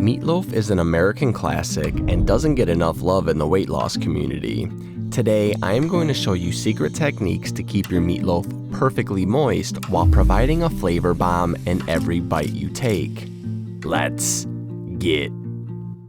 Meatloaf is an American classic and doesn't get enough love in the weight loss community. Today, I am going to show you secret techniques to keep your meatloaf perfectly moist while providing a flavor bomb in every bite you take. Let's get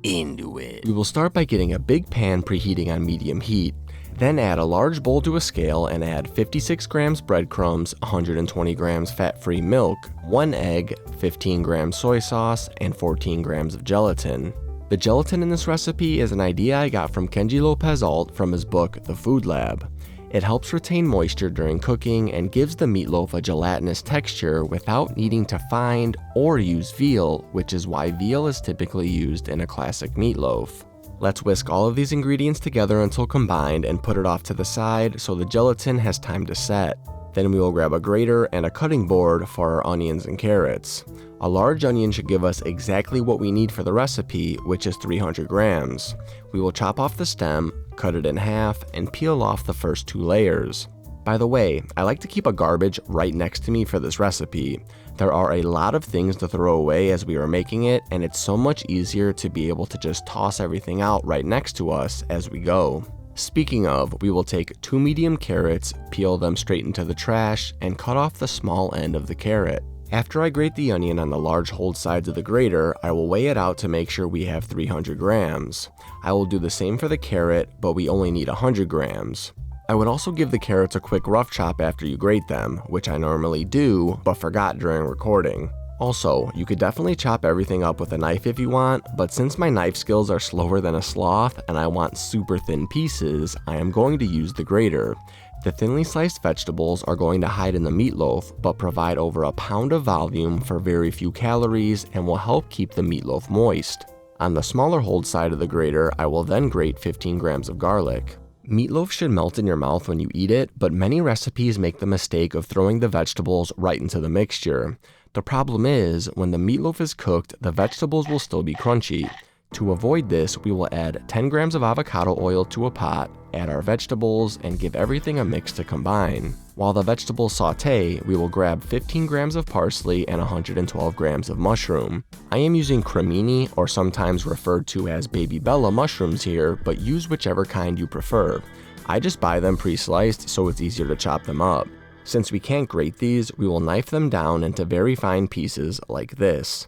into it. We will start by getting a big pan preheating on medium heat. Then add a large bowl to a scale and add 56 grams breadcrumbs, 120 grams fat-free milk, 1 egg, 15 grams soy sauce, and 14 grams of gelatin. The gelatin in this recipe is an idea I got from Kenji Lopez-Alt from his book, The Food Lab. It helps retain moisture during cooking and gives the meatloaf a gelatinous texture without needing to find or use veal, which is why veal is typically used in a classic meatloaf. Let's whisk all of these ingredients together until combined and put it off to the side so the gelatin has time to set. Then we will grab a grater and a cutting board for our onions and carrots. A large onion should give us exactly what we need for the recipe, which is 300 grams. We will chop off the stem, cut it in half, and peel off the first 2 layers. By the way, I like to keep a garbage right next to me for this recipe. There are a lot of things to throw away as we are making it, and it's so much easier to be able to just toss everything out right next to us as we go. Speaking of, we will take 2 medium carrots, peel them straight into the trash, and cut off the small end of the carrot. After I grate the onion on the large hold sides of the grater, I will weigh it out to make sure we have 300 grams. I will do the same for the carrot, but we only need 100 grams. I would also give the carrots a quick rough chop after you grate them, which I normally do, but forgot during recording. Also, you could definitely chop everything up with a knife if you want, but since my knife skills are slower than a sloth and I want super thin pieces, I am going to use the grater. The thinly sliced vegetables are going to hide in the meatloaf, but provide over a pound of volume for very few calories and will help keep the meatloaf moist. On the smaller hold side of the grater, I will then grate 15 grams of garlic. Meatloaf should melt in your mouth when you eat it, but many recipes make the mistake of throwing the vegetables right into the mixture. The problem is, when the meatloaf is cooked, the vegetables will still be crunchy. To avoid this, we will add 10 grams of avocado oil to a pot, add our vegetables, and give everything a mix to combine. While the vegetables saute, we will grab 15 grams of parsley and 112 grams of mushroom. I am using cremini, or sometimes referred to as baby bella mushrooms here, but use whichever kind you prefer. I just buy them pre-sliced so it's easier to chop them up. Since we can't grate these, we will knife them down into very fine pieces like this.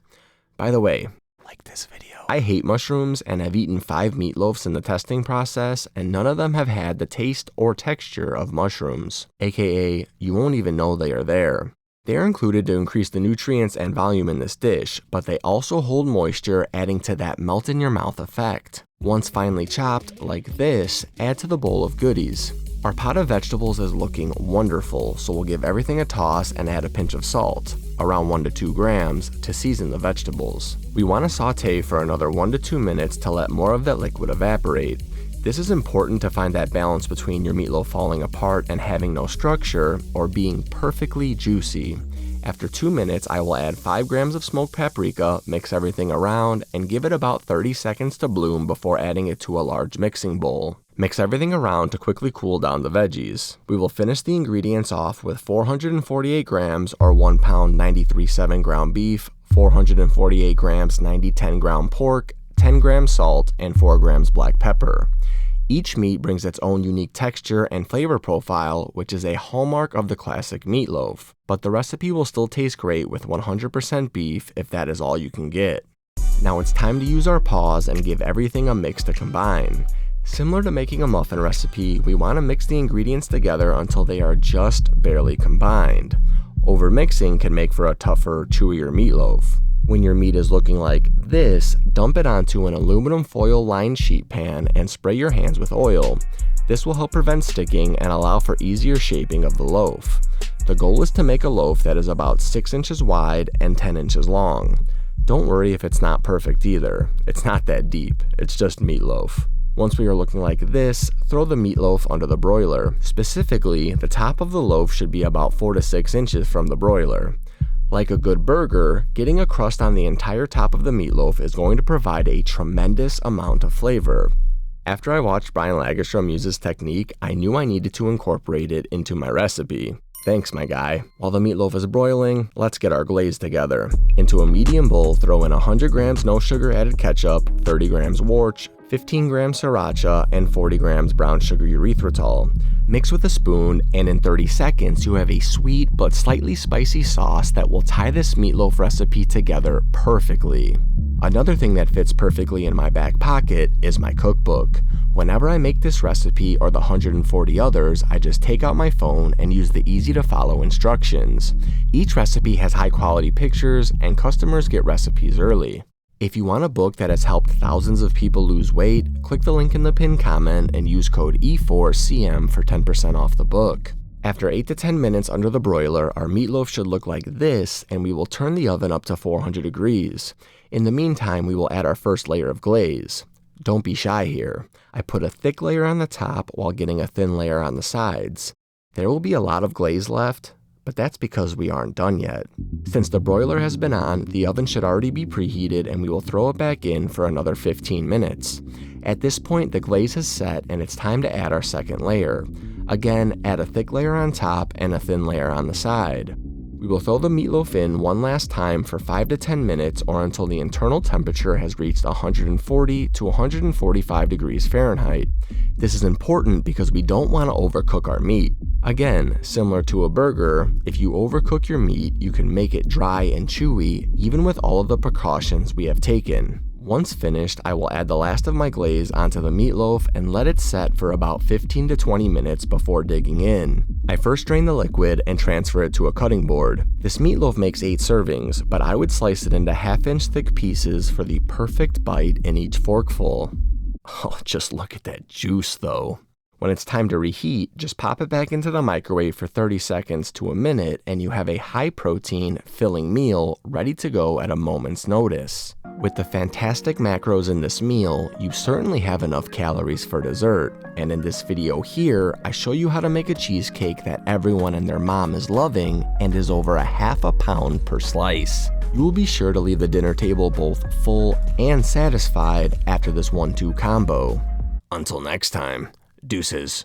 By the way, like this video. I hate mushrooms and have eaten 5 meatloafs in the testing process, and none of them have had the taste or texture of mushrooms, aka you won't even know they are there. They are included to increase the nutrients and volume in this dish, but they also hold moisture, adding to that melt in your mouth effect. Once finely chopped, like this, add to the bowl of goodies. Our pot of vegetables is looking wonderful, so we'll give everything a toss and add a pinch of salt, around 1 to 2 grams, to season the vegetables. We want to saute for another 1 to 2 minutes to let more of that liquid evaporate. This is important to find that balance between your meatloaf falling apart and having no structure, or being perfectly juicy. After 2 minutes, I will add 5 grams of smoked paprika, mix everything around, and give it about 30 seconds to bloom before adding it to a large mixing bowl. Mix everything around to quickly cool down the veggies. We will finish the ingredients off with 448 grams or 1 pound 93.7 ground beef, 448 grams 90-10 ground pork, 10 grams salt, and 4 grams black pepper. Each meat brings its own unique texture and flavor profile, which is a hallmark of the classic meatloaf, but the recipe will still taste great with 100% beef if that is all you can get. Now it's time to use our paws and give everything a mix to combine. Similar to making a muffin recipe, we want to mix the ingredients together until they are just barely combined. Overmixing can make for a tougher, chewier meatloaf. When your meat is looking like this, dump it onto an aluminum foil lined sheet pan and spray your hands with oil. This will help prevent sticking and allow for easier shaping of the loaf. The goal is to make a loaf that is about 6 inches wide and 10 inches long. Don't worry if it's not perfect either. It's not that deep, it's just meatloaf. Once we are looking like this, throw the meatloaf under the broiler. Specifically, the top of the loaf should be about 4 to 6 inches from the broiler. Like a good burger, getting a crust on the entire top of the meatloaf is going to provide a tremendous amount of flavor. After I watched Brian Lagerstrom use this technique, I knew I needed to incorporate it into my recipe. Thanks, my guy. While the meatloaf is broiling, let's get our glaze together. Into a medium bowl, throw in 100 grams no sugar added ketchup, 30 grams warch, 15 grams sriracha, and 40 grams brown sugar erythritol. Mix with a spoon, and in 30 seconds, you have a sweet but slightly spicy sauce that will tie this meatloaf recipe together perfectly. Another thing that fits perfectly in my back pocket is my cookbook. Whenever I make this recipe or the 140 others, I just take out my phone and use the easy-to-follow instructions. Each recipe has high-quality pictures, and customers get recipes early. If you want a book that has helped thousands of people lose weight, click the link in the pinned comment and use code E4CM for 10% off the book. After 8 to 10 minutes under the broiler, our meatloaf should look like this, and we will turn the oven up to 400 degrees. In the meantime, we will add our first layer of glaze. Don't be shy here. I put a thick layer on the top while getting a thin layer on the sides. There will be a lot of glaze left, but that's because we aren't done yet. Since the broiler has been on, the oven should already be preheated, and we will throw it back in for another 15 minutes. At this point, the glaze has set and it's time to add our second layer. Again, add a thick layer on top and a thin layer on the side. We will throw the meatloaf in one last time for 5 to 10 minutes or until the internal temperature has reached 140 to 145 degrees Fahrenheit. This is important because we don't want to overcook our meat. Again, similar to a burger, if you overcook your meat, you can make it dry and chewy, even with all of the precautions we have taken. Once finished, I will add the last of my glaze onto the meatloaf and let it set for about 15 to 20 minutes before digging in. I first drain the liquid and transfer it to a cutting board. This meatloaf makes 8 servings, but I would slice it into half-inch thick pieces for the perfect bite in each forkful. Oh, just look at that juice though. When it's time to reheat, just pop it back into the microwave for 30 seconds to a minute and you have a high-protein, filling meal ready to go at a moment's notice. With the fantastic macros in this meal, you certainly have enough calories for dessert. And in this video here, I show you how to make a cheesecake that everyone and their mom is loving and is over ½ pound per slice. You will be sure to leave the dinner table both full and satisfied after this 1-2 combo. Until next time. Deuces.